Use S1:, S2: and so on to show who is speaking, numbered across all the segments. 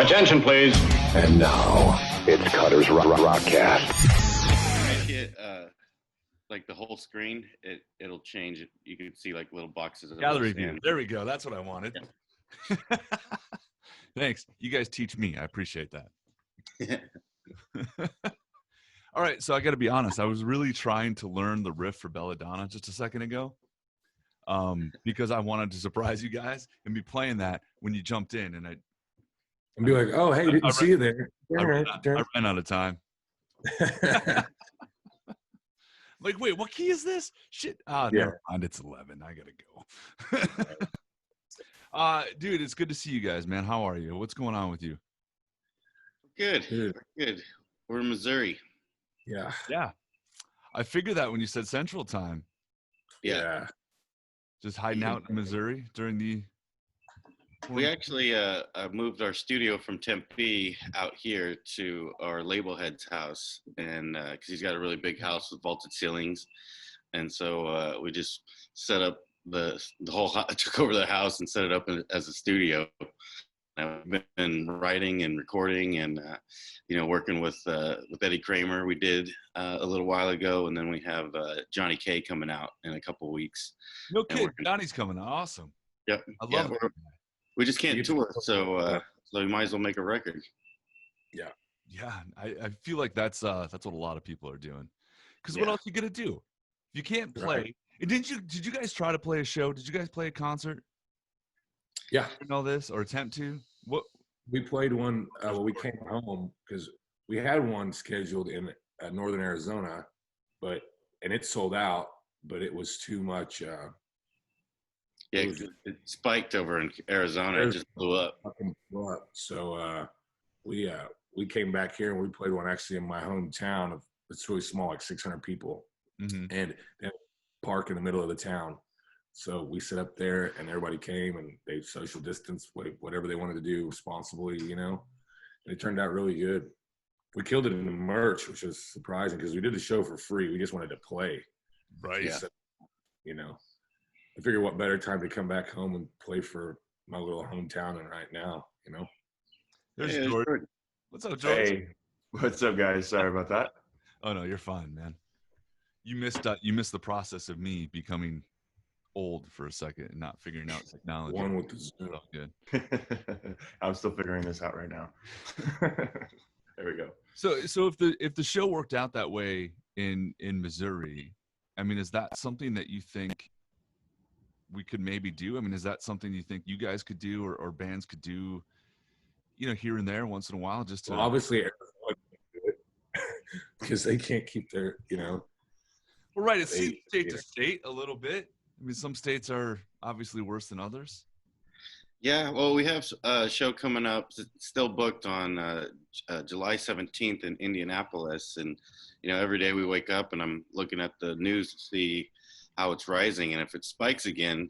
S1: Attention, please.
S2: And now, it's Cutter's Rockcast.
S3: Make it like the whole screen. It'll change it. You can see like little boxes of
S4: gallery view. There we go. That's what I wanted. Yeah. Thanks. You guys teach me. I appreciate that. All right, so I got to be honest. I was really trying to learn the riff for Belladonna just a second ago, because I wanted to surprise you guys and be playing that when you jumped in, and
S5: be like, "Oh, hey, didn't see you there."
S4: I ran out of time. Like, wait, what key is this? Shit. Never mind. It's 11. I gotta go. Dude, it's good to see you guys, man. How are you? What's going on with you?
S3: Good. We're in Missouri.
S5: Yeah.
S4: I figured that when you said Central Time.
S3: Yeah.
S4: Just hiding out in Missouri during the.
S3: We actually moved our studio from Tempe out here to our label head's house, and because he's got a really big house with vaulted ceilings, and so we just set up the whole took over the house and set it up as a studio. I've been writing and recording and working with Eddie Kramer. We did a little while ago, and then we have Johnny K coming out in a couple weeks.
S4: No kid, Johnny's coming out. Awesome.
S3: Yep.
S4: I love it.
S3: We just can't tour, so we might as well make a record.
S4: Yeah. I feel like that's what a lot of people are doing. Because what else are you gonna do? You can't play. Right. Did you guys try to play a show? Did you guys play a concert?
S5: Yeah.
S4: You know this or attempt to? What?
S5: We played one. We came home because we had one scheduled in northern Arizona, and it sold out. But it was too much.
S3: It spiked over in Arizona. It just blew up.
S5: So we came back here and we played one actually in my hometown. It's really small, like 600 people, and they park in the middle of the town. So we set up there and everybody came and they social distance, whatever they wanted to do responsibly, And it turned out really good. We killed it in the merch, which was surprising because we did the show for free. We just wanted to play.
S4: Right.
S5: Yeah. So, I figure what better time to come back home and play for my little hometown than right now,
S4: There's George. What's up, George?
S6: Hey, what's up, guys? Sorry about that.
S4: Oh no, you're fine, man. You missed the process of me becoming old for a second and not figuring out technology.
S5: One with the Zoom.
S4: Oh, good.
S6: I'm still figuring this out right now. There we go.
S4: So if the show worked out that way in Missouri, I mean, is that something that you think we could maybe do? I mean, is that something you think you guys could do or bands could do, here and there once in a while, just to
S5: obviously Arizona can do it because they can't keep their,
S4: Well, right. It seems state to state a little bit. I mean, some states are obviously worse than others.
S3: Yeah, well, we have a show coming up, still booked on July 17th in Indianapolis. And, every day we wake up and I'm looking at the news to see how it's rising. And if it spikes again,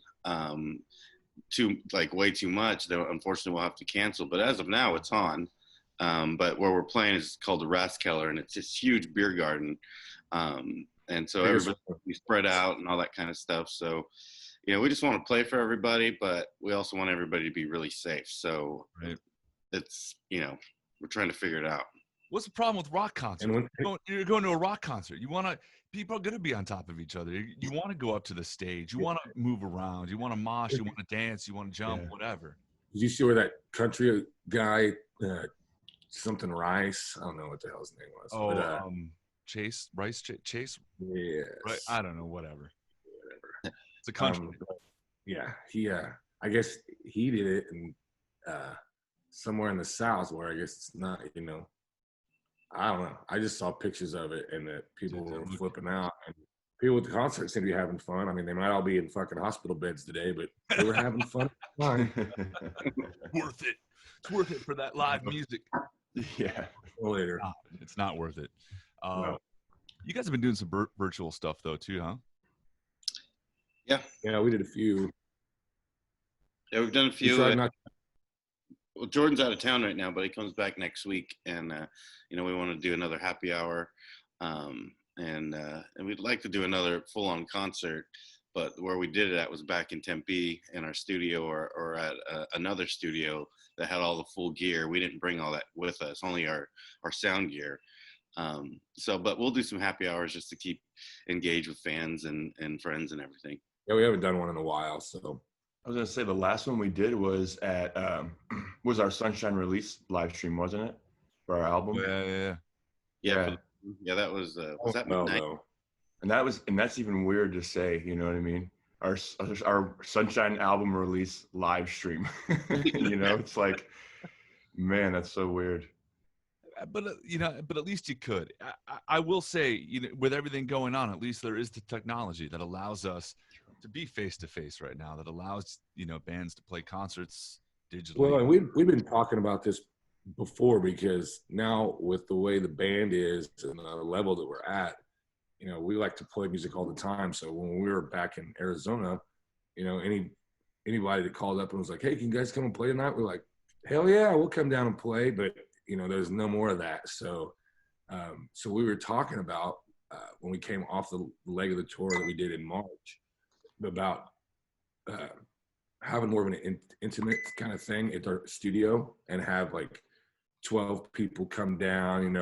S3: way too much, then unfortunately we'll have to cancel. But as of now, it's on. But where we're playing is called the Rathskeller, and it's this huge beer garden. And so everybody we spread out and all that kind of stuff. So, we just want to play for everybody, but we also want everybody to be really safe. So it's, we're trying to figure it out.
S4: What's the problem with rock concerts? You're going to a rock concert. People are going to be on top of each other. You want to go up to the stage. You want to move around. You want to mosh. You want to dance. You want to jump, whatever.
S5: Did you see where that country guy, something Rice? I don't know what the hell his name was.
S4: Oh, Chase? Chase?
S5: Yeah.
S4: Right. I don't know. Whatever. It's a country.
S5: He I guess he did it in somewhere in the South where I guess it's not, I don't know. I just saw pictures of it and that people were flipping out. And people at the concert seem to be having fun. I mean, they might all be in fucking hospital beds today, but they were having fun.
S4: Worth it. It's worth it for that live music.
S6: Yeah.
S5: Later.
S4: It's not worth it.
S5: No.
S4: You guys have been doing some virtual stuff though too, huh?
S5: Yeah, we did a few.
S3: Yeah, we've done a few. Well, Jordan's out of town right now, but he comes back next week, and we want to do another happy hour, and we'd like to do another full-on concert, but where we did it at was back in Tempe in our studio, or at another studio that had all the full gear. We didn't bring all that with us, only our sound gear. But we'll do some happy hours just to keep engaged with fans and friends and everything.
S5: Yeah, we haven't done one in a while, so.
S6: I was gonna say the last one we did was at was our Sunshine release live stream, wasn't it, for our album?
S3: Yeah. That was that midnight?
S5: No.
S6: And that's even weird to say. You know what I mean? Our Sunshine album release live stream. You know, it's like, man, that's so weird.
S4: But but at least you could. I will say, with everything going on, at least there is the technology that allows us to be face to face right now. That allows bands to play concerts digitally.
S5: Well, and we've been talking about this before, because now with the way the band is and the level that we're at, we like to play music all the time. So when we were back in Arizona, anybody that called up and was like, "Hey, can you guys come and play tonight?" We're like, "Hell yeah, we'll come down and play." But there's no more of that. So we were talking about when we came off the leg of the tour that we did in March, about having more of an intimate kind of thing at our studio, and have like 12 people come down.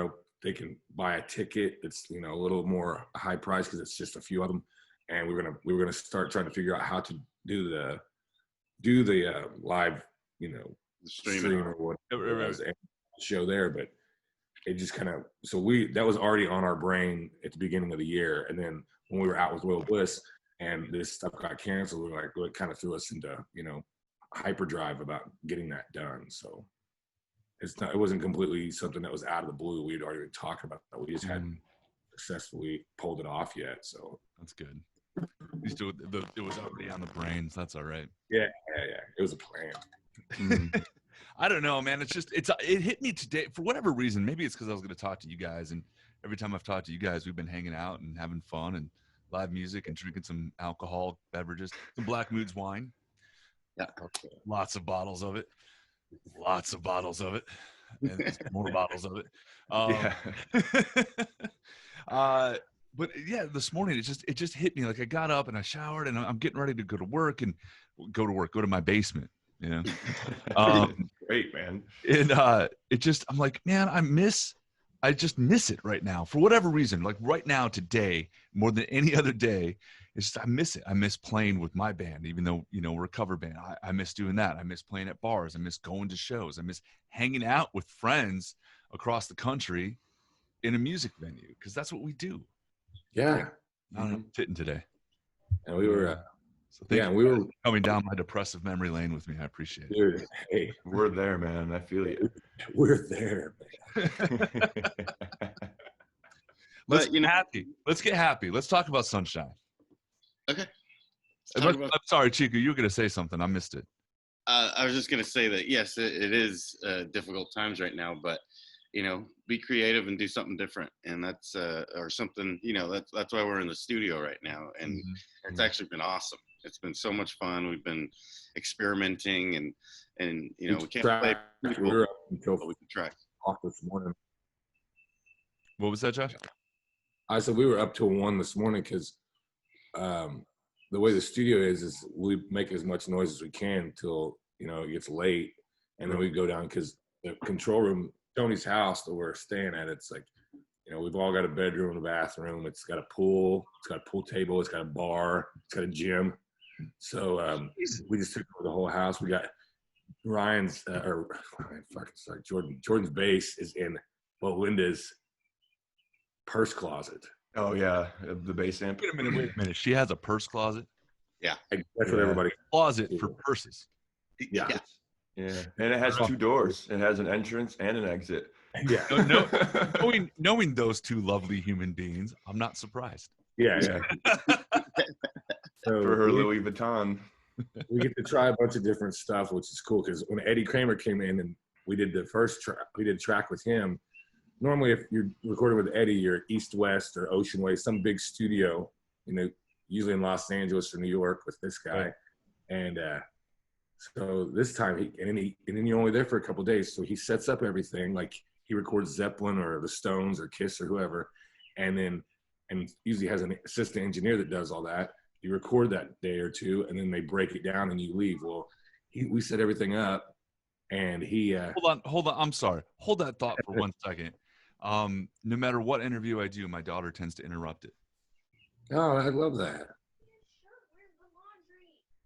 S5: They can buy a ticket. It's a little more high price because it's just a few of them, and we were gonna start trying to figure out how to do the live stream or whatever show there. But it just kind of, that was already on our brain at the beginning of the year, and then when we were out with Royal Bliss and this stuff got canceled, we were like, well, it kind of threw us into hyperdrive about getting that done. So it wasn't completely something that was out of the blue. We'd already been talking about that. We just hadn't successfully pulled it off yet. So
S4: that's good. At least it was already on the brains. That's all right.
S5: Yeah. It was a plan.
S4: I don't know, man. It hit me today for whatever reason. Maybe it's because I was going to talk to you guys, and every time I've talked to you guys, we've been hanging out and having fun and live music and drinking some alcohol beverages, some Black Moods wine.
S3: Yeah,
S4: lots of bottles of it. And more bottles of it. But yeah, this morning it just hit me. Like, I got up and I showered and I'm getting ready to go to my basement.
S6: Great, man.
S4: And I'm like, man, I just miss it right now for whatever reason. Like right now, today, more than any other day, I miss it. I miss playing with my band, even though we're a cover band. I miss doing that. I miss playing at bars. I miss going to shows. I miss hanging out with friends across the country in a music venue, because that's what we do.
S5: Yeah,
S4: I don't know, fitting today.
S5: And we were.
S4: We were coming down my depressive memory lane with me. I appreciate it.
S5: Dude, hey,
S6: we're there, man. I feel you.
S5: We're there, man.
S4: Let's get happy. Let's talk about Sunshine.
S3: Okay.
S4: I'm sorry, Chico. You were going to say something. I missed it.
S3: I was just going to say that, yes, it is difficult times right now, but, be creative and do something different. And that's, or something, that's why we're in the studio right now. And it's actually been awesome. It's been so much fun. We've been experimenting and we can't play.
S5: We were up until
S3: we can track
S5: off this morning.
S4: What was that, Josh?
S5: I said we were up till 1 this morning because the way the studio is we make as much noise as we can till it gets late, and then we go down, because the control room, Tony's house that we're staying at, it's like we've all got a bedroom and a bathroom. It's got a pool. It's got a pool table. It's got a bar. It's got a gym. So we just took over the whole house. We got Jordan's bass is in Linda's purse closet.
S6: Oh yeah, the bass amp.
S4: Wait a minute. She has a purse closet?
S3: Yeah.
S5: That's what everybody.
S4: Closet for purses.
S5: Yeah.
S6: Yeah, and it has 2 doors. It has an entrance and an exit.
S5: Yeah.
S4: Knowing those two lovely human beings, I'm not surprised.
S5: Yeah. So
S6: for her Louis Vuitton.
S5: We get to try a bunch of different stuff, which is cool, because when Eddie Kramer came in and we did the first track, we did a track with him. Normally, if you're recording with Eddie, you're East West or Ocean Way, some big studio, usually in Los Angeles or New York with this guy. Right. And so this time, and then you're only there for a couple of days. So he sets up everything, like he records Zeppelin or the Stones or Kiss or whoever, and usually has an assistant engineer that does all that. you record that day or two, and then they break it down and you leave. Well, we set everything up, and he
S4: hold on. I'm sorry. Hold that thought for 1 second. No matter what interview I do, my daughter tends to interrupt it.
S5: Oh, I love that.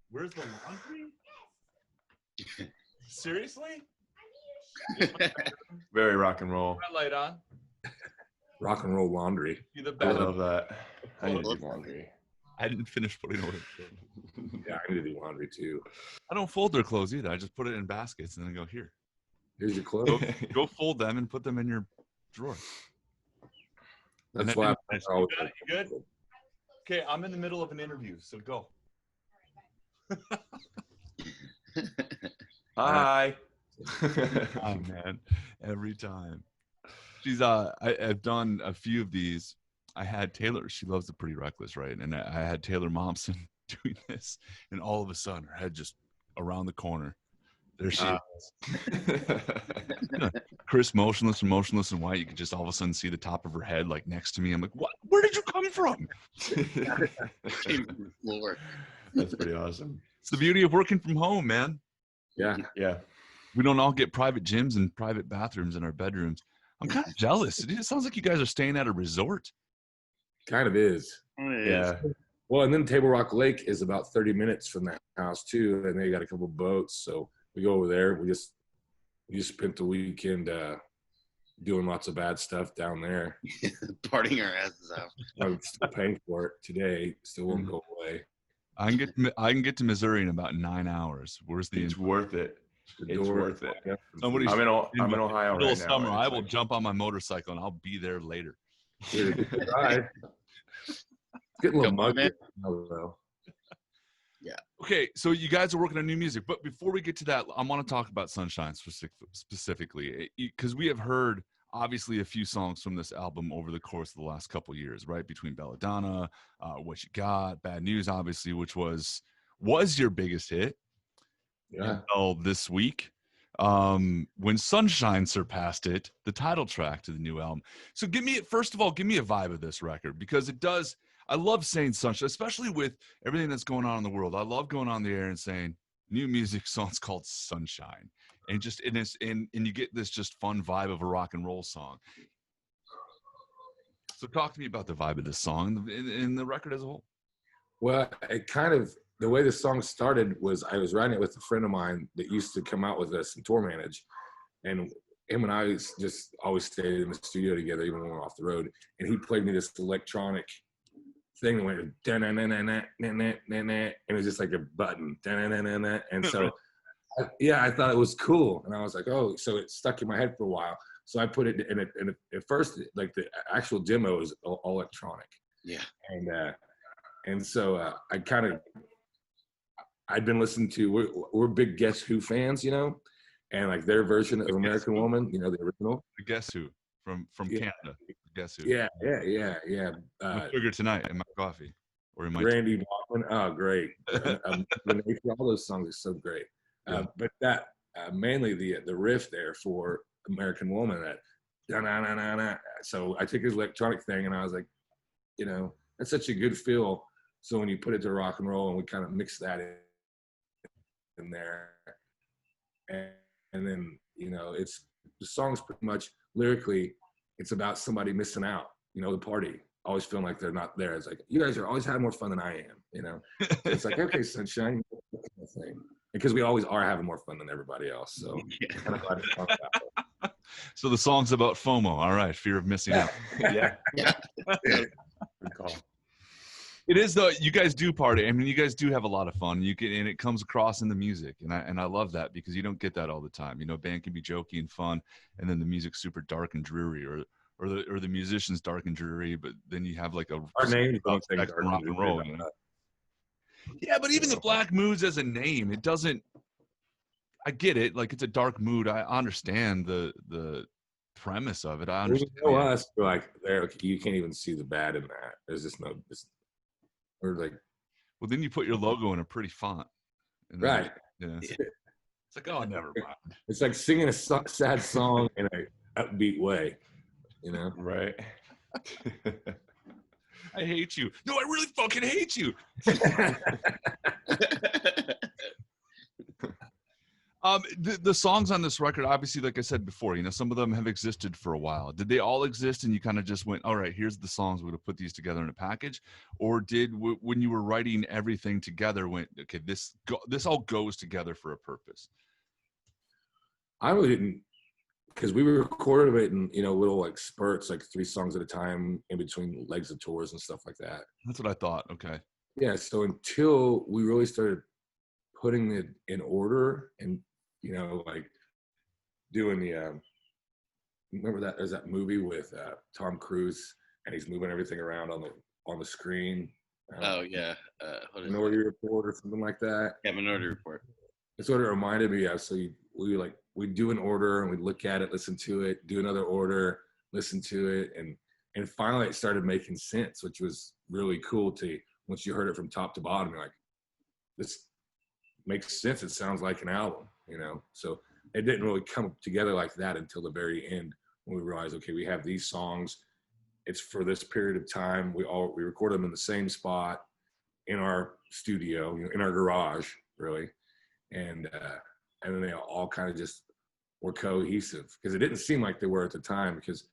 S4: Where's the laundry? Seriously?
S6: Very rock and roll.
S4: Red light on.
S5: Rock and roll laundry.
S4: You the
S6: I
S4: best.
S6: love that. I need to do laundry.
S4: I didn't finish putting away.
S5: Yeah, I need to do laundry too.
S4: I don't fold their clothes either. I just put it in baskets and then go here.
S5: Here's your clothes.
S4: Go fold them and put them in your drawer.
S5: That's why
S4: You good? Okay, I'm in the middle of an interview, so go.
S6: Hi.
S4: Oh man, every time. I've done a few of these. I had Taylor, she loves the Pretty Reckless, right? And I had Taylor Momsen doing this, and all of a sudden her head just around the corner. There she is. Chris motionless and white. You could just all of a sudden see the top of her head like next to me. I'm like, what? Where did you come from?
S3: Came from the floor.
S6: That's pretty awesome.
S4: It's the beauty of working from home, man.
S5: Yeah.
S6: Yeah.
S4: We don't all get private gyms and private bathrooms in our bedrooms. I'm kind of jealous. It sounds like you guys are staying at a resort.
S5: Kind of is.
S6: Yeah.
S5: Well, and then Table Rock Lake is about 30 minutes from that house too, and they got a couple boats, so we go over there. We just spent the weekend doing lots of bad stuff down there.
S3: Partying our asses out.
S5: I'm still paying for it today. Still won't go away.
S4: I can get to Missouri in about 9 hours. Where's the?
S6: It's worth it. It's worth it.
S4: Somebody.
S6: I'm in Ohio
S4: middle
S6: right
S4: of
S6: now.
S4: summer. I will jump on my motorcycle and I'll be there later.
S5: Right. Getting a little muggy though.
S3: Yeah.
S4: Okay, so you guys are working on new music, but before we get to that, I want to talk about Sunshine specifically, because we have heard obviously a few songs from this album over the course of the last couple of years, right? Between Belladonna, What You Got, Bad News, obviously, which was your biggest hit.
S5: Yeah.
S4: Until this week, when Sunshine surpassed it, the title track to the new album. So give me a vibe of this record, because it does. I love saying Sunshine, especially with everything that's going on in the world. I love going on the air and saying new music song's called Sunshine, and you get this just fun vibe of a rock and roll song. So talk to me about the vibe of this song and the record as a whole.
S5: Well, it kind of, the way the song started was I was writing it with a friend of mine that used to come out with us and tour manage, and him and I just always stayed in the studio together even when we were off the road. And he played me this electronic thing that went da-na-na-na-na, and it was just like a button, da-na-na-na-na. And so I thought it was cool, and I was like, oh, so it stuck in my head for a while. So I put it in it, and at first, like the actual demo is all electronic.
S3: Yeah.
S5: And so I'd been listening to, we're big Guess Who fans, you know, and like their version of American Woman, you know, the original.
S4: Guess Who from Canada. Guess Who?
S5: Yeah.
S4: Sugar Tonight in my coffee, or in my
S5: Randy Bachman. Oh, great! All those songs are so great. But that mainly the riff there for American Woman, that da-na-na-na-na. So I took his electronic thing and I was like, you know, that's such a good feel. So when you put it to rock and roll, and we kind of mix that in there, and then, you know, it's the song's pretty much lyrically, it's about somebody missing out, you know, the party, always feeling like they're not there. It's like, you guys are always having more fun than I am, you know. It's like, okay, Sunshine, thing, because we always are having more fun than everybody else. So kind of glad to talk about it.
S4: So the song's about FOMO. All right, fear of missing out.
S6: Yeah.
S5: Good
S6: call.
S4: It is, though. You guys do party. I mean, you guys do have a lot of fun. And it comes across in the music, and I love that, because you don't get that all the time. You know, a band can be jokey and fun, and then the music's super dark and dreary, or the musician's dark and dreary, but then you have like
S5: Our names don't think
S4: rock and roll. You know? Yeah, but even the Black Moods as a name, it doesn't. I get it. Like, it's a dark mood. I understand the premise of it. I understand.
S5: You know us, we're like, there, you can't even see the bad in that. There's just no. Or like,
S4: well, then you put your logo in a pretty font,
S5: right?
S4: Yeah. It's like, oh, never mind.
S5: It's like singing a sad song in a upbeat way, you know?
S6: Right.
S4: I hate you. No, I really fucking hate you. The songs on this record, obviously, like I said before, some of them have existed for a while. Did they all exist and you kind of just went, all right, here's the songs, we're going to put these together in a package? Or when you were writing everything together, went, okay, this all goes together for a purpose?
S5: I really didn't, because we recorded it in, little like spurts, like 3 songs at a time in between legs of tours and stuff like that.
S4: That's what I thought. Okay.
S5: Yeah. So until we really started putting it in order and, like doing the, remember that there's that movie with Tom Cruise and he's moving everything around on the screen.
S3: Oh yeah. What is
S5: Minority Report or something like that.
S3: Yeah, Minority Report.
S5: That's what it reminded me of. So we do an order and we look at it, listen to it, do another order, listen to it, and finally it started making sense, which was really cool to once you heard it from top to bottom, you're like, this makes sense. It sounds like an album, So it didn't really come together like that until the very end when we realized, okay, we have these songs. It's for this period of time. We record them in the same spot in our studio, in our garage, really, and then they all kind of just were cohesive because it didn't seem like they were at the time because,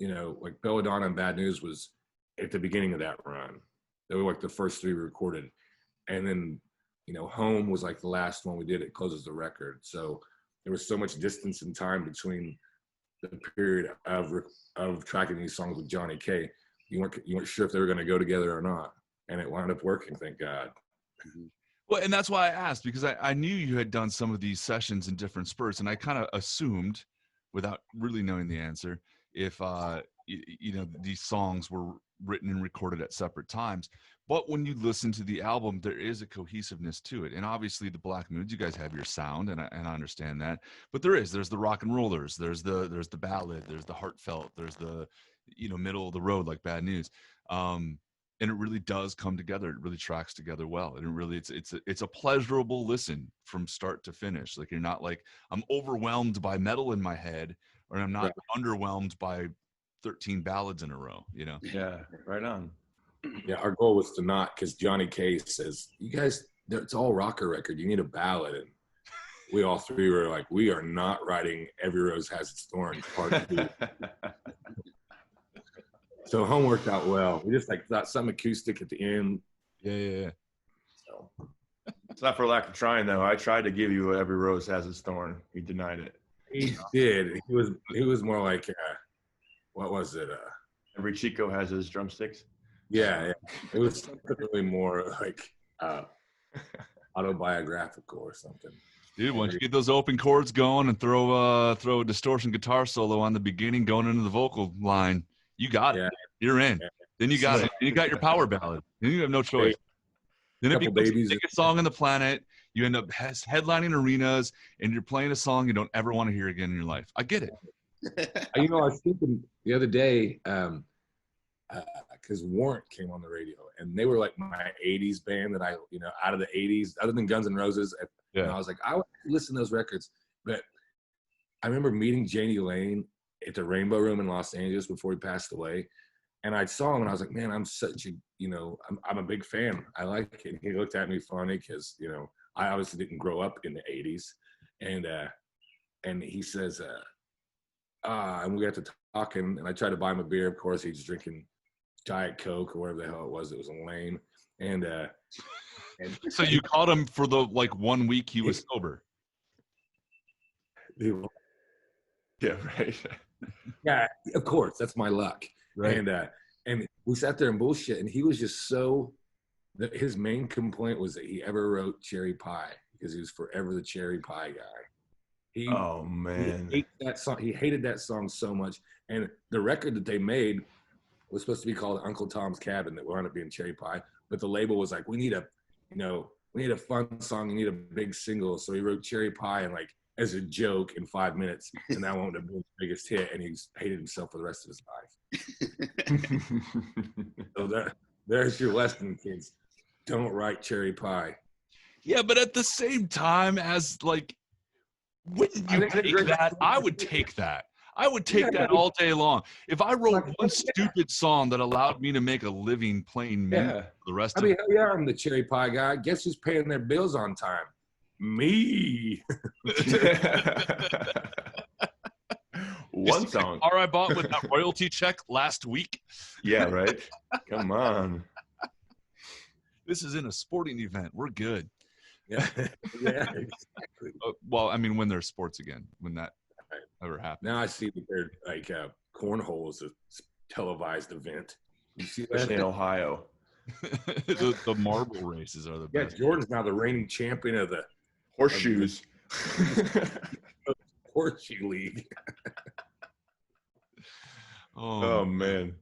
S5: like Belladonna and Bad News was at the beginning of that run. They were like the first 3 we recorded. And then, Home was like the last one we did. It closes the record. So there was so much distance in time between the period of tracking these songs with Johnny K. You weren't sure if they were going to go together or not. And it wound up working, thank God.
S4: Well, and that's why I asked, because I knew you had done some of these sessions in different spurts, and I kind of assumed, without really knowing the answer, if these songs were written and recorded at separate times. But when you listen to the album, there is a cohesiveness to it, and obviously the Black Moods, you guys have your sound, and I understand that. But there's the rock and rollers, there's the ballad, there's the heartfelt, there's the middle of the road like Bad News. And it really does come together. It really tracks together well. And it really, it's a pleasurable listen from start to finish. Like, you're not like, I'm overwhelmed by metal in my head, or I'm not underwhelmed by 13 ballads in a row,
S6: Yeah, right on.
S5: Yeah, our goal was to not, because Johnny K says, you guys, it's all rocker record. You need a ballad. And we all 3 were like, we are not writing Every Rose Has Its Thorns part 2. So Home worked out well. We just thought some acoustic at the end.
S4: Yeah.
S5: So
S6: It's not for lack of trying, though. I tried to give you Every Rose Has Its Thorn. He denied it.
S5: he did. He was more like, what was it?
S6: Every Chico has his drumsticks.
S5: Yeah. It was something really more like autobiographical or something.
S4: Dude, once you get those open chords going and throw a distortion guitar solo on the beginning going into the vocal line, you got it. You're in. Yeah. Then you got it. Then you got your power ballad. Then you have no choice. Then it becomes the biggest song on the planet. You end up headlining arenas, and you're playing a song you don't ever want to hear again in your life. I get it.
S5: I was thinking the other day, because Warrant came on the radio, and they were like my 80s band that I, out of the 80s, other than Guns N' Roses. And I was like, I would listen to those records. But I remember meeting Janie Lane at the Rainbow Room in Los Angeles before he passed away. And I saw him and I was like, man, I'm such a, I'm a big fan. I like it. And he looked at me funny because, I obviously didn't grow up in the 80s. And he says, and we got to talking, and I tried to buy him a beer. Of course, he's drinking Diet Coke or whatever the hell it was. It was lame. And
S4: so you caught him for the 1 week he was sober.
S6: Yeah, right.
S5: Yeah, of course. That's my luck.
S4: Right.
S5: And we sat there and bullshit, and he was just so. His main complaint was that he ever wrote Cherry Pie because he was forever the Cherry Pie guy.
S6: Oh man,
S5: he hated that song. He hated that song so much. And the record that they made was supposed to be called Uncle Tom's Cabin, that wound up being Cherry Pie. But the label was like, we need a fun song. We need a big single. So he wrote Cherry Pie and as a joke in 5 minutes, and that wound up being the biggest hit. And he's hated himself for the rest of his life. So there's your lesson, kids. Don't write Cherry Pie.
S4: Yeah, but at the same time, as wouldn't you take that? I would take that. I would take that all day long. If I wrote one stupid song that allowed me to make a living playing music for the rest of it.
S5: Hell yeah, I'm the cherry pie guy. Guess who's paying their bills on time? Me.
S6: One song.
S4: Car I bought with that royalty check last week.
S6: Yeah, right? Come on.
S4: This is in a sporting event. We're good.
S5: Yeah, exactly.
S4: Well, I mean, when there's sports again, when that ever happens.
S5: Now I see that they're like cornhole is a televised event. You see that?
S6: Especially in Ohio.
S4: the marble races are the best.
S5: Yeah, Jordan's now the reigning champion of the
S6: Horseshoes.
S5: Horseshoe League.
S6: Oh man.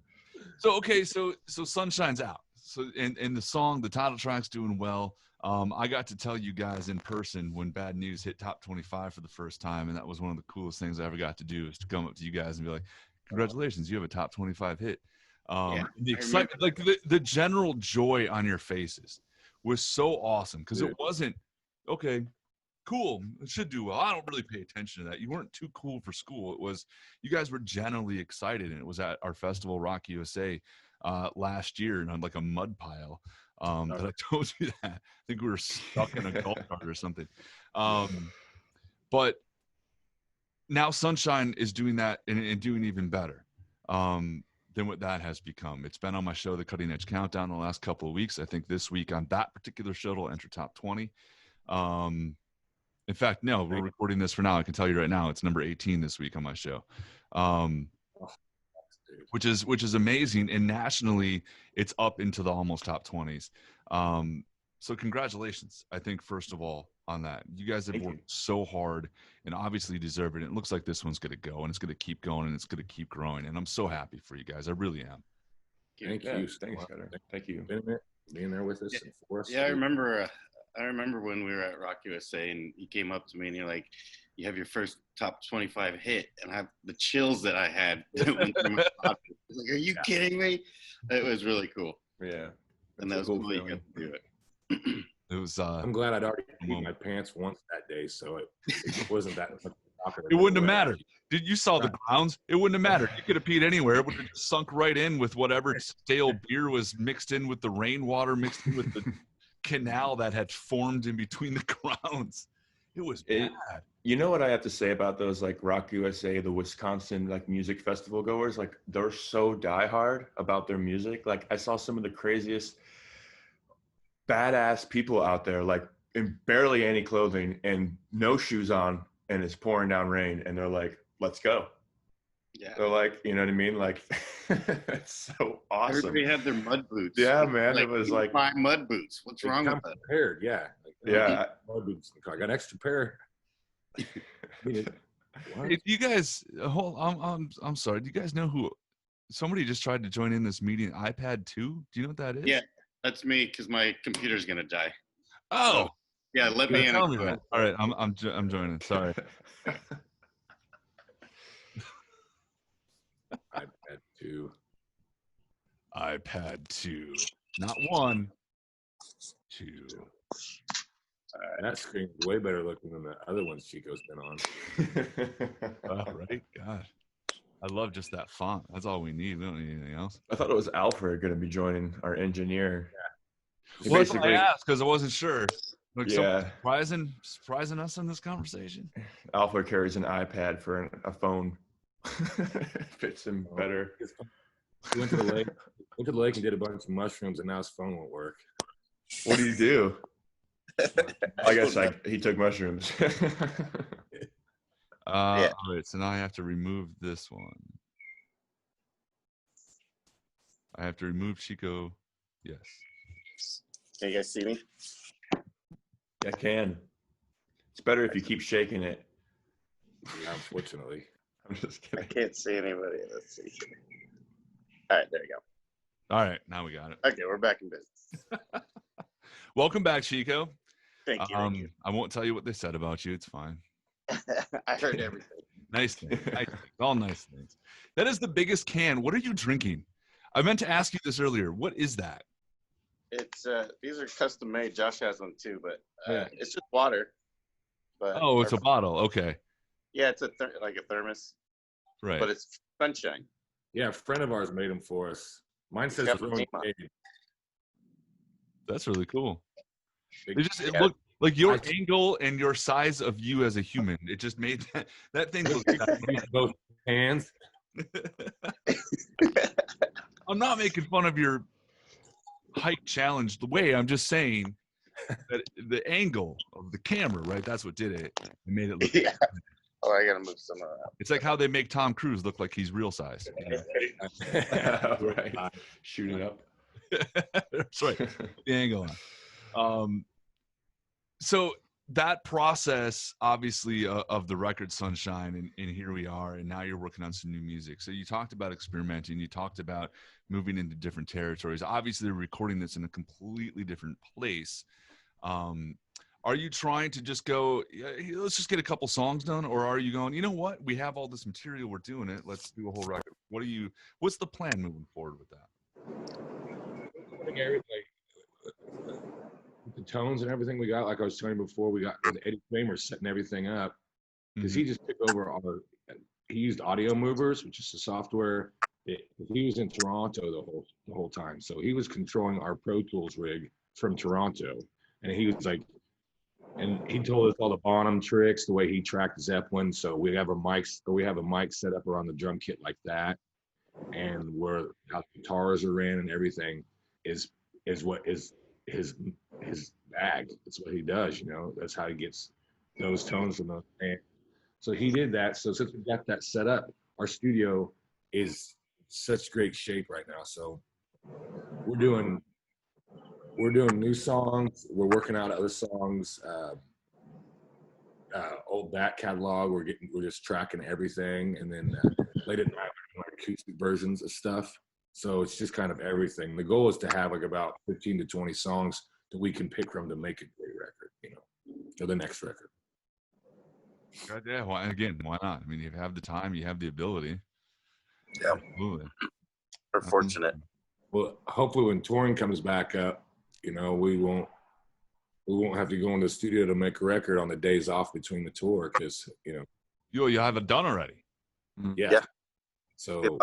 S4: So okay, so Sunshine's out. So and the song, the title track's doing well. I got to tell you guys in person when Bad News hit top 25 for the first time, and that was one of the coolest things I ever got to do, is to come up to you guys and be like, congratulations, you have a top 25 hit. The excitement, like the general joy on your faces was so awesome, because it wasn't, okay, cool, it should do well. I don't really pay attention to that. You weren't too cool for school. It was, you guys were genuinely excited, and it was at our festival, Rock USA, last year, and on like a mud pile. That I told you that. I think we were stuck in a golf cart or something. But now Sunshine is doing that and doing even better than what that has become. It's been on my show, The Cutting Edge Countdown, the last couple of weeks. I think this week on that particular show it'll enter top 20. In fact, no, we're recording this for now. I can tell you right now, it's number 18 this week on my show. Which is amazing, and nationally it's up into the almost top 20s. So congratulations, I think, first of all, on that. You guys have worked so hard and obviously deserve it. And it looks like this one's going to go, and it's going to keep going, and it's going to keep growing, and I'm so happy for you guys. I really am.
S5: Thank you.
S6: Thanks, Cutter. Thank you.
S5: Being there with us and for us.
S3: Yeah, I remember when we were at Rock USA, and you came up to me and you're like, you have your first top 25 hit, and I have the chills that I had. Went through my body. Like, are you kidding me? It was really cool.
S6: Yeah.
S3: And that was cool you got to do it.
S4: It was.
S5: I'm glad I'd already peed my pants once that day, so it wasn't that much.
S4: It wouldn't have mattered. You saw the grounds. It wouldn't have mattered. You could have peed anywhere. It would have sunk right in with whatever stale beer was mixed in with the rainwater, mixed in with the canal that had formed in between the grounds. It was bad.
S6: You know what I have to say about those, like, Rock USA, the Wisconsin, like, music festival goers? Like, they're so diehard about their music. Like, I saw some of the craziest badass people out there, like, in barely any clothing and no shoes on, and it's pouring down rain, and they're like, let's go. Yeah. They're like, you know what I mean? Like, it's so awesome.
S3: Everybody had their mud boots.
S6: Yeah, man.
S3: Like,
S6: it was like,
S3: my mud boots. What's wrong with that?
S5: Prepared, yeah. Like,
S6: yeah.
S5: Mud boots. I got an extra pair.
S4: Hey, you guys, I'm sorry. Do you guys know who? Somebody just tried to join in this meeting. iPad 2. Do you know what that is?
S3: Yeah, that's me, because my computer's gonna die.
S4: Oh.
S3: So, yeah, let me in.
S4: Tell me that. All right, I'm joining. Sorry.
S5: iPad 2.
S4: iPad 2. Not 1. 2.
S5: That screen's way better looking than the other ones Chico's been on.
S4: Oh, right? God. I love just that font. That's all we need. We don't need anything else.
S6: I thought it was Alfred going to be joining, our engineer.
S5: Yeah.
S4: Well, that's what I asked, because I wasn't sure. Like,
S6: yeah.
S4: Surprising us in this conversation.
S6: Alfred carries an iPad for a phone. Fits him better.
S5: He went to the lake and did a bunch of mushrooms, and now his phone won't work.
S6: What do you do? I guess he took mushrooms.
S4: All right, so now I have to remove this one. I have to remove Chico. Yes.
S3: Can you guys see me?
S6: I can. It's better if you keep shaking it.
S5: Yeah, unfortunately.
S6: I'm just kidding.
S3: I can't see anybody. Let's see. All right, there you go.
S4: All right, now we got it.
S3: Okay, we're back in business.
S4: Welcome back, Chico.
S3: Thank you.
S4: I won't tell you what they said about you. It's fine.
S3: I heard everything.
S4: Nice things. All nice things. That is the biggest can. What are you drinking? I meant to ask you this earlier. What is that?
S3: It's these are custom made. Josh has them too, but it's just water. But
S4: it's a bottle. Okay.
S3: Yeah, it's like a thermos.
S4: Right.
S3: But it's sunshine.
S5: Yeah, a friend of ours made them for us. Mine says
S3: got
S5: throwing
S3: the name
S5: shade.
S4: That's really cool. It
S3: Yeah.
S4: looked like your angle and your size of you as a human. It just made that thing look
S5: both hands.
S4: I'm not making fun of your height challenge the way. I'm just saying that the angle of the camera, right? That's what did it. It made it look.
S3: Yeah. Oh, I gotta move some around.
S4: It's like how they make Tom Cruise look like he's real size. You know?
S5: Right.
S6: Shooting up.
S4: That's right. The angle on. So that process, obviously, of the record Sunshine, and here we are, and now you're working on some new music. So you talked about experimenting. You talked about moving into different territories. Obviously, they're recording this in a completely different place. Are you trying to just go, let's just get a couple songs done? Or are you going, you know what? We have all this material. We're doing it. Let's do a whole record. What's the plan moving forward with that?
S5: The tones and everything we got, like I was telling you before, we got Eddie Kramer setting everything up because he just took over he used Audio Movers, which is the software. He was in Toronto the whole time. So he was controlling our Pro Tools rig from Toronto. And he was like, and he told us all the Bonham tricks, the way he tracked Zeppelin. So we have a mic set up around the drum kit like that. And where how the guitars are in and everything is what is his bag. That's what he does, you know. That's how he gets those tones from those bands. So he did that. So since we got that set up, our studio is such great shape right now. So we're doing new songs. We're working out other songs. Old back catalog. We're just tracking everything, and then late at night we're doing acoustic versions of stuff. So it's just kind of everything. The goal is to have like about 15 to 20 songs that we can pick from to make a great record, you know, or the next record.
S4: God, yeah. Why not? I mean, you have the time, you have the ability.
S3: Yeah.
S4: Absolutely.
S3: We're fortunate.
S5: Well, hopefully when touring comes back up, you know, we won't have to go in the studio to make a record on the days off between the tour because, you know.
S4: You have it done already.
S5: Yeah. So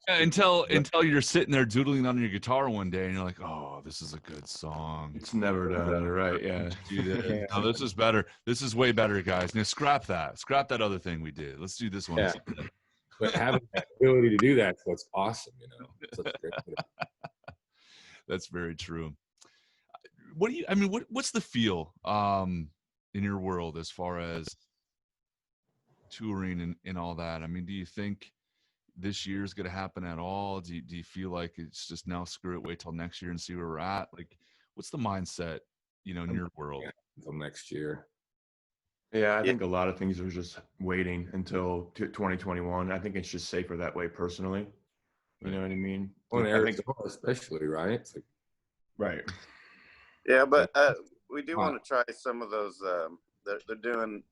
S4: until you're sitting there doodling on your guitar one day and you're like, oh, this is a good song.
S6: It's never done, right? Yeah.
S4: No, this is better. This is way better, guys. Now scrap that other thing we did. Let's do this one.
S5: Yeah. But having that ability to do that's what's awesome, you know. Such a great
S4: That's very true. What's the feel in your world as far as touring and all that? I mean, do you think this year is going to happen at all? Do you feel like it's just now screw it, wait till next year and see where we're at? Like, what's the mindset, you know, in your world?
S5: Until next year.
S6: Yeah, I think a lot of things are just waiting until 2021. I think it's just safer that way personally. You know what I mean?
S5: Well, in Arizona especially, right? It's like,
S6: right.
S3: Yeah, but we do want to try some of those. They're doing,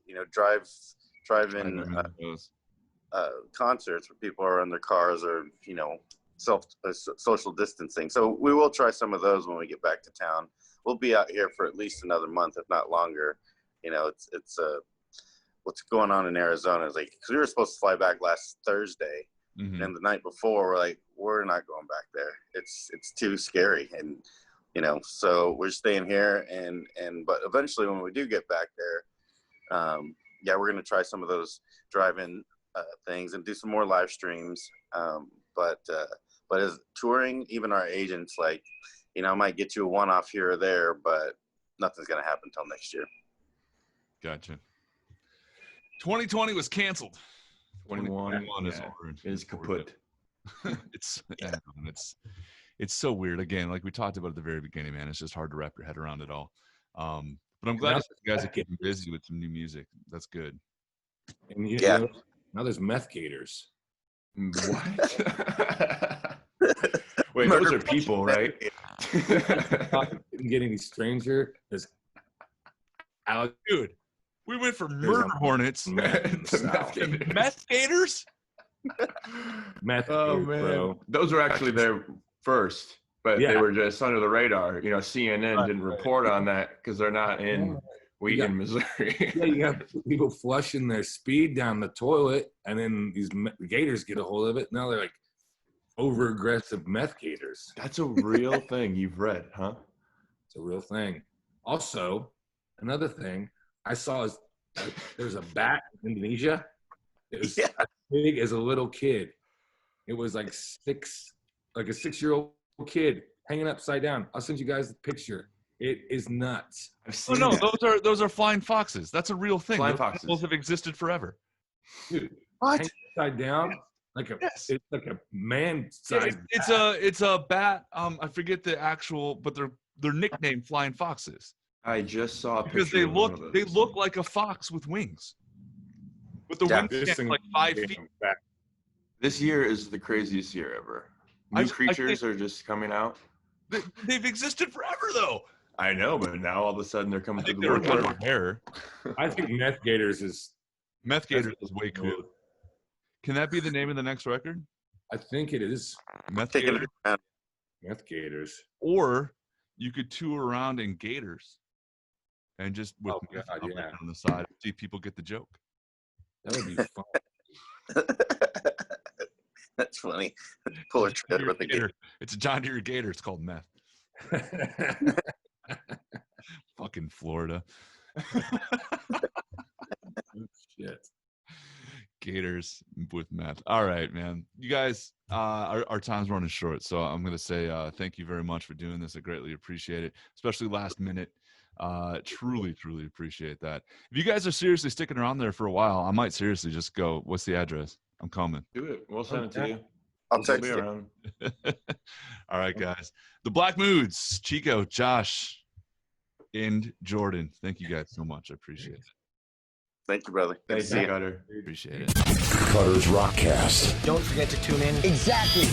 S3: you know, drive-in concerts where people are in their cars or, you know, social distancing. So we will try some of those when we get back to town. We'll be out here for at least another month, if not longer. You know, it's what's going on in Arizona is like, because we were supposed to fly back last Thursday, and the night before we're like, we're not going back there. It's too scary, and you know, so we're staying here, but eventually when we do get back there, yeah, we're gonna try some of those drive-in things and do some more live streams. But as touring, even our agents, like, you know, I might get you a one-off here or there, but nothing's gonna happen until next year.
S4: Gotcha. 2020 was canceled.
S6: 2021 is kaput.
S4: It's so weird. Again, like we talked about at the very beginning, man, it's just hard to wrap your head around it all. But I'm glad you guys are keeping busy with some new music. That's good.
S5: And you know, now there's meth gators.
S6: What? Wait, those are people, right?
S5: Getting any stranger. There's
S4: dude. We went from murder hornets to meth gators.
S5: Meth
S6: oh
S5: gators,
S6: man,
S5: bro.
S6: Those were actually there first, but they were just under the radar. You know, CNN didn't report on that because they're not in in Missouri.
S5: Yeah, you got people flushing their speed down the toilet, and then these gators get a hold of it. Now they're like over-aggressive meth gators.
S6: That's a real thing you've read, huh?
S5: It's a real thing. Also, another thing I saw is there's a bat in Indonesia. It was as big as a little kid. It was like a 6-year-old kid hanging upside down. I'll send you guys the picture. It is nuts.
S4: Oh no, those are flying foxes. That's a real thing.
S6: Flying
S4: Those
S6: foxes.
S4: animals have existed forever.
S5: Dude,
S4: What?
S5: hanging upside down like it's like a man-sized.
S4: It's a bat. I forget the actual, but they're nicknamed flying foxes
S6: I just saw a picture
S4: because they
S6: of one of
S4: look
S6: those.
S4: like a fox with wings. But the
S6: Yeah,
S4: wings stand like 5 feet.
S6: This year is the craziest year ever. New creatures are just coming out.
S4: They've existed forever though.
S6: I know, but now all of a sudden they're coming
S4: I
S6: through
S4: think
S6: the
S4: they were kind
S6: woodwork.
S4: of rare.
S5: I think meth gators is.
S4: Meth Gators is way cool. Can that be the name of the next record?
S5: I think it is
S4: Meth
S1: Taking
S4: Gators?
S1: it around.
S5: meth gators.
S4: Or you could tour around in gators and just with
S5: Oh,
S4: meth
S5: God,
S4: outlet
S5: yeah.
S4: on the side, see if people get the joke.
S5: That would be fun.
S1: That's funny. Pull a trigger with the gator.
S4: It's a John Deere Gator. It's called meth. Fucking Florida.
S5: Shit.
S4: Gators with meth. All right, man. You guys, our time's running short, so I'm gonna say thank you very much for doing this. I greatly appreciate it, especially last minute. Truly appreciate that. If you guys are seriously sticking around there for a while, I might seriously just go, what's the address? I'm coming.
S6: Do it. We'll send it to you.
S1: I'll
S6: We'll
S1: text
S6: be
S1: you.
S6: around.
S4: All right, guys. The Black Moods, Chico, Josh, and Jordan. Thank you guys so much. I appreciate it.
S1: Thank you, brother. Good to
S6: Thank
S1: see
S6: you,
S1: you.
S6: Cutter.
S4: Appreciate it.
S2: Cutter's Rockcast.
S7: Don't forget to tune in.
S8: Exactly.